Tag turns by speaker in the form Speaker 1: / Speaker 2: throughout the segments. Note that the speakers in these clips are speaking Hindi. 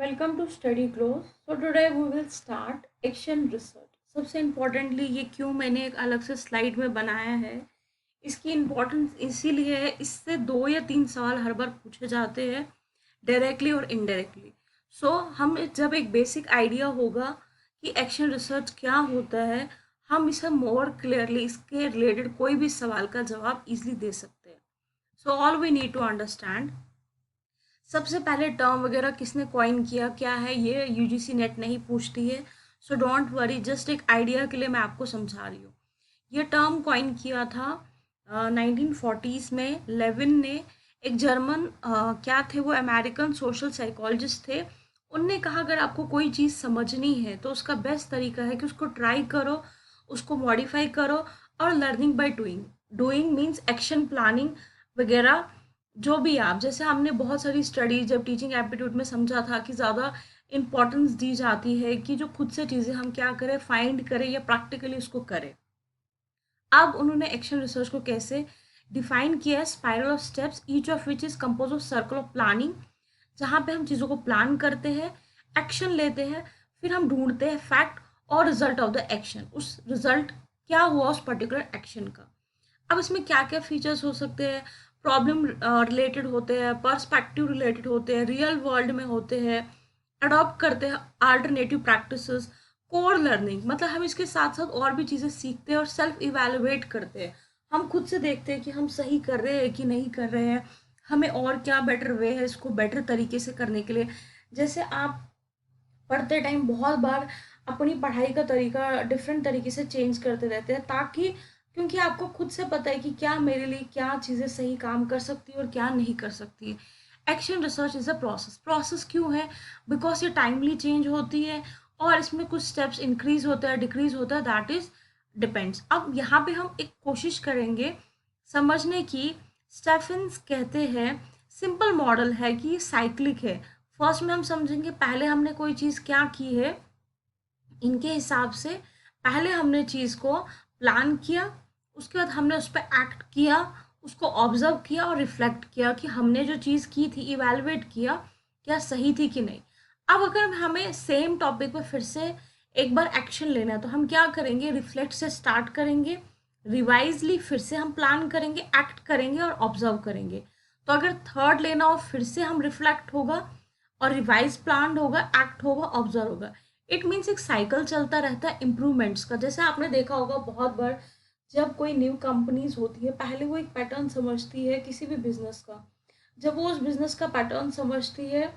Speaker 1: Welcome to study growth. So today we will start action research. सबसे इम्पोर्टेंटली ये क्यों मैंने एक अलग से स्लाइड में बनाया है, इसकी इम्पोर्टेंस इसीलिए है, इससे 2 या 3 सवाल हर बार पूछे जाते हैं, डायरेक्टली और इनडायरेक्टली। सो हम जब एक बेसिक आइडिया होगा कि एक्शन रिसर्च क्या होता है, हम इसे मोर क्लियरली इसके रिलेटेड कोई भी सवाल का जवाब इजली दे सकते हैं। So all we need to understand, सबसे पहले टर्म वगैरह किसने कॉइन किया क्या है ये यूजीसी नेट नहीं पूछती है। सो डोंट वरी, जस्ट एक आइडिया के लिए मैं आपको समझा रही हूँ। ये टर्म कॉइन किया था 1940s में लेविन ने। एक जर्मन क्या थे वो, अमेरिकन सोशल साइकोलॉजिस्ट थे। उनने कहा अगर आपको कोई चीज़ समझनी है तो उसका बेस्ट तरीका है कि उसको ट्राई करो, उसको मॉडिफाई करो, और learning by doing. Doing means action planning वगैरह। जो भी आप, जैसे हमने बहुत सारी स्टडी जब टीचिंग एप्टीट्यूड में समझा था कि ज़्यादा इम्पोर्टेंस दी जाती है कि जो खुद से चीज़ें हम क्या करें, फाइंड करें या प्रैक्टिकली उसको करें। अब उन्होंने एक्शन रिसर्च को कैसे डिफाइन किया है, spiral of steps each of which is compose of circle of planning, जहाँ पे हम चीज़ों को प्लान करते हैं, एक्शन लेते हैं, फिर हम ढूंढते हैं फैक्ट और रिजल्ट ऑफ द एक्शन, उस रिजल्ट क्या हुआ उस पर्टिकुलर एक्शन का। अब इसमें क्या क्या फीचर्स हो सकते हैं, प्रॉब्लम रिलेटेड होते हैं, पर्सपेक्टिव रिलेटेड होते हैं, रियल वर्ल्ड में होते हैं, अडॉप्ट करते हैं अल्टरनेटिव प्रैक्टिसेस, कोर लर्निंग, मतलब हम इसके साथ साथ और भी चीज़ें सीखते हैं और सेल्फ इवेलुएट करते हैं। हम खुद से देखते हैं कि हम सही कर रहे हैं कि नहीं कर रहे हैं, हमें और क्या बेटर वे है इसको बेटर तरीके से करने के लिए। जैसे आप पढ़ते टाइम बहुत बार अपनी पढ़ाई का तरीका डिफरेंट तरीके से चेंज करते रहते हैं, ताकि क्योंकि आपको खुद से पता है कि क्या मेरे लिए क्या चीज़ें सही काम कर सकती है और क्या नहीं कर सकती है। Action research is a process. Process क्यों है? बिकॉज ये टाइमली चेंज होती है और इसमें कुछ स्टेप्स इंक्रीज होता है, डिक्रीज होता है, दैट इज डिपेंड्स। अब यहाँ पे हम एक कोशिश करेंगे समझने की। स्टेफेंस कहते हैं सिंपल मॉडल है कि साइक्लिक है। फर्स्ट में हम समझेंगे पहले हमने कोई चीज़ क्या की है, इनके हिसाब से पहले हमने चीज़ को प्लान किया, उसके बाद हमने उस पर एक्ट किया, उसको ऑब्जर्व किया और रिफ्लेक्ट किया कि हमने जो चीज़ की थी, इवेलुएट किया क्या सही थी कि नहीं। अब अगर हमें सेम टॉपिक पे फिर से एक बार एक्शन लेना है तो हम क्या करेंगे, रिफ्लेक्ट से स्टार्ट करेंगे, रिवाइजली फिर से हम प्लान करेंगे, एक्ट करेंगे और ऑब्जर्व करेंगे। तो अगर थर्ड लेना हो फिर से हम रिफ्लेक्ट होगा और रिवाइज प्लान होगा, एक्ट होगा, ऑब्जर्व होगा। इट मीन्स एक साइकिल चलता रहता है इम्प्रूवमेंट्स का। जैसे आपने देखा होगा बहुत बार जब कोई न्यू कंपनीज होती है, पहले वो एक पैटर्न समझती है किसी भी बिजनेस का। जब वो उस बिजनेस का पैटर्न समझती है,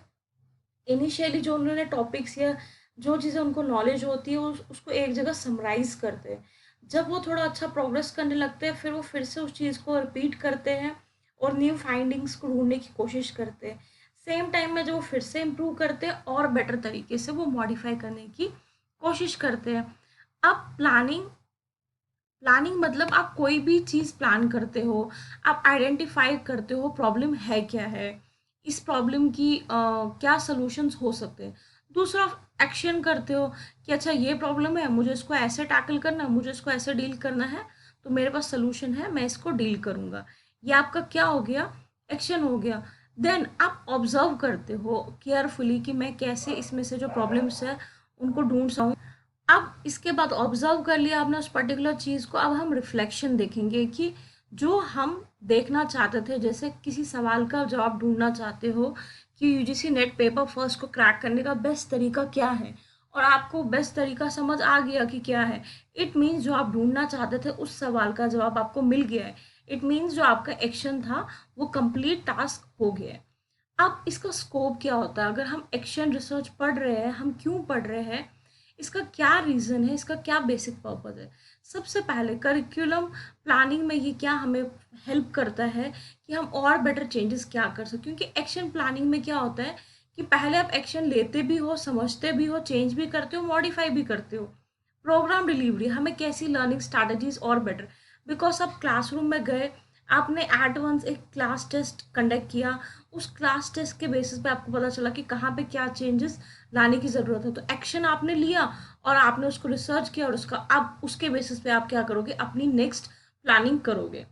Speaker 1: इनिशियली जो उन्होंने टॉपिक्स या जो चीज़ें उनको नॉलेज होती है उसको एक जगह समराइज करते हैं। जब वो थोड़ा अच्छा प्रोग्रेस करने लगते हैं फिर वो फिर से उस चीज़ को रिपीट करते हैं और न्यू फाइंडिंग्स को ढूंढने की कोशिश करते हैं। सेम टाइम में जब वो फिर से इम्प्रूव करते हैं और बेटर तरीके से वो मॉडिफाई करने की कोशिश करते हैं। अब प्लानिंग, प्लानिंग मतलब आप कोई भी चीज़ प्लान करते हो, आप आइडेंटिफाई करते हो प्रॉब्लम है क्या है, इस प्रॉब्लम की क्या सॉल्यूशंस हो सकते हैं। दूसरा, एक्शन करते हो कि अच्छा ये प्रॉब्लम है, मुझे इसको ऐसे टैकल करना है, मुझे इसको ऐसे डील करना है, तो मेरे पास सोल्यूशन है, मैं इसको डील करूँगा। ये आपका क्या हो गया, एक्शन हो गया। देन आप ऑब्जर्व करते हो केयरफुली कि मैं कैसे इसमें से जो प्रॉब्लम्स है उनको ढूंढ सकूँ। अब इसके बाद ऑब्जर्व कर लिया आपने उस पर्टिकुलर चीज़ को, अब हम रिफ्लेक्शन देखेंगे कि जो हम देखना चाहते थे, जैसे किसी सवाल का जवाब ढूंढना चाहते हो कि यूजीसी नेट पेपर फर्स्ट को क्रैक करने का बेस्ट तरीका क्या है, और आपको बेस्ट तरीका समझ आ गया कि क्या है। इट मीन्स जो आप ढूंढना चाहते थे उस सवाल का जवाब आपको मिल गया है। इट मीन्स जो आपका एक्शन था वो कंप्लीट टास्क हो गया है। अब इसका स्कोप क्या होता है, अगर हम एक्शन रिसर्च पढ़ रहे हैं, हम क्यों पढ़ रहे हैं, इसका क्या रीज़न है, इसका क्या बेसिक पर्पज़ है। सबसे पहले करिकुलम प्लानिंग में ये क्या हमें हेल्प करता है कि हम और बेटर चेंजेस क्या कर सकते, क्योंकि एक्शन प्लानिंग में क्या होता है कि पहले आप एक्शन लेते भी हो, समझते भी हो, चेंज भी करते हो, मॉडिफाई भी करते हो। प्रोग्राम डिलीवरी, हमें कैसी लर्निंग स्ट्रैटेजीज और बेटर, बिकॉज आप क्लासरूम में गए, आपने एट वंस एक क्लास टेस्ट कंडक्ट किया, उस क्लास टेस्ट के बेसिस पे आपको पता चला कि कहाँ पे क्या चेंजेस लाने की ज़रूरत है, तो एक्शन आपने लिया और आपने उसको रिसर्च किया और उसका अब उसके बेसिस पे आप क्या करोगे, अपनी नेक्स्ट प्लानिंग करोगे।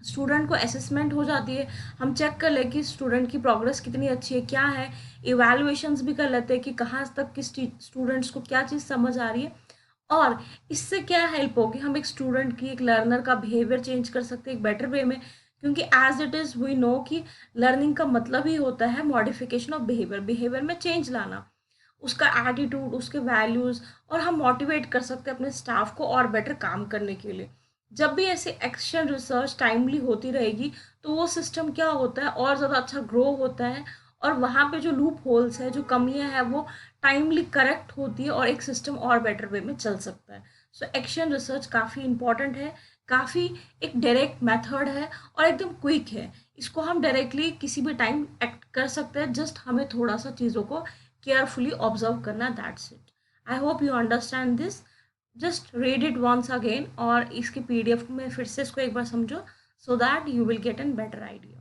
Speaker 1: स्टूडेंट को असेसमेंट हो जाती है, हम चेक कर ले कि स्टूडेंट की प्रोग्रेस कितनी अच्छी है, क्या है, इवैल्यूएशंस भी कर लेते हैं कि कहाँ तक किस स्टूडेंट्स को क्या चीज़ समझ आ रही है। और इससे क्या हेल्प होगी, हम एक स्टूडेंट की, एक लर्नर का बिहेवियर चेंज कर सकते हैं एक बेटर वे में, क्योंकि as it is we know कि लर्निंग का मतलब ही होता है मॉडिफिकेशन ऑफ बिहेवियर, बिहेवियर में चेंज लाना, उसका एटीट्यूड, उसके वैल्यूज़, और हम मोटिवेट कर सकते हैं अपने स्टाफ को और बेटर काम करने के लिए। जब भी ऐसी एक्शन रिसर्च टाइमली होती रहेगी तो वो सिस्टम क्या होता है, और ज़्यादा अच्छा ग्रो होता है, और वहाँ पे जो लूप होल्स है, जो कमियां हैं, वो टाइमली करेक्ट होती है और एक सिस्टम और बेटर वे में चल सकता है। सो एक्शन रिसर्च काफ़ी इंपॉर्टेंट है, काफ़ी एक डायरेक्ट मेथड है और एकदम क्विक है। इसको हम डायरेक्टली किसी भी टाइम एक्ट कर सकते हैं, जस्ट हमें थोड़ा सा चीज़ों को केयरफुली ऑब्जर्व करना, that's it. I hope you understand this. Just read it once again, और इसके पीडीएफ में फिर से इसको एक बार समझो, so that you will get an better idea.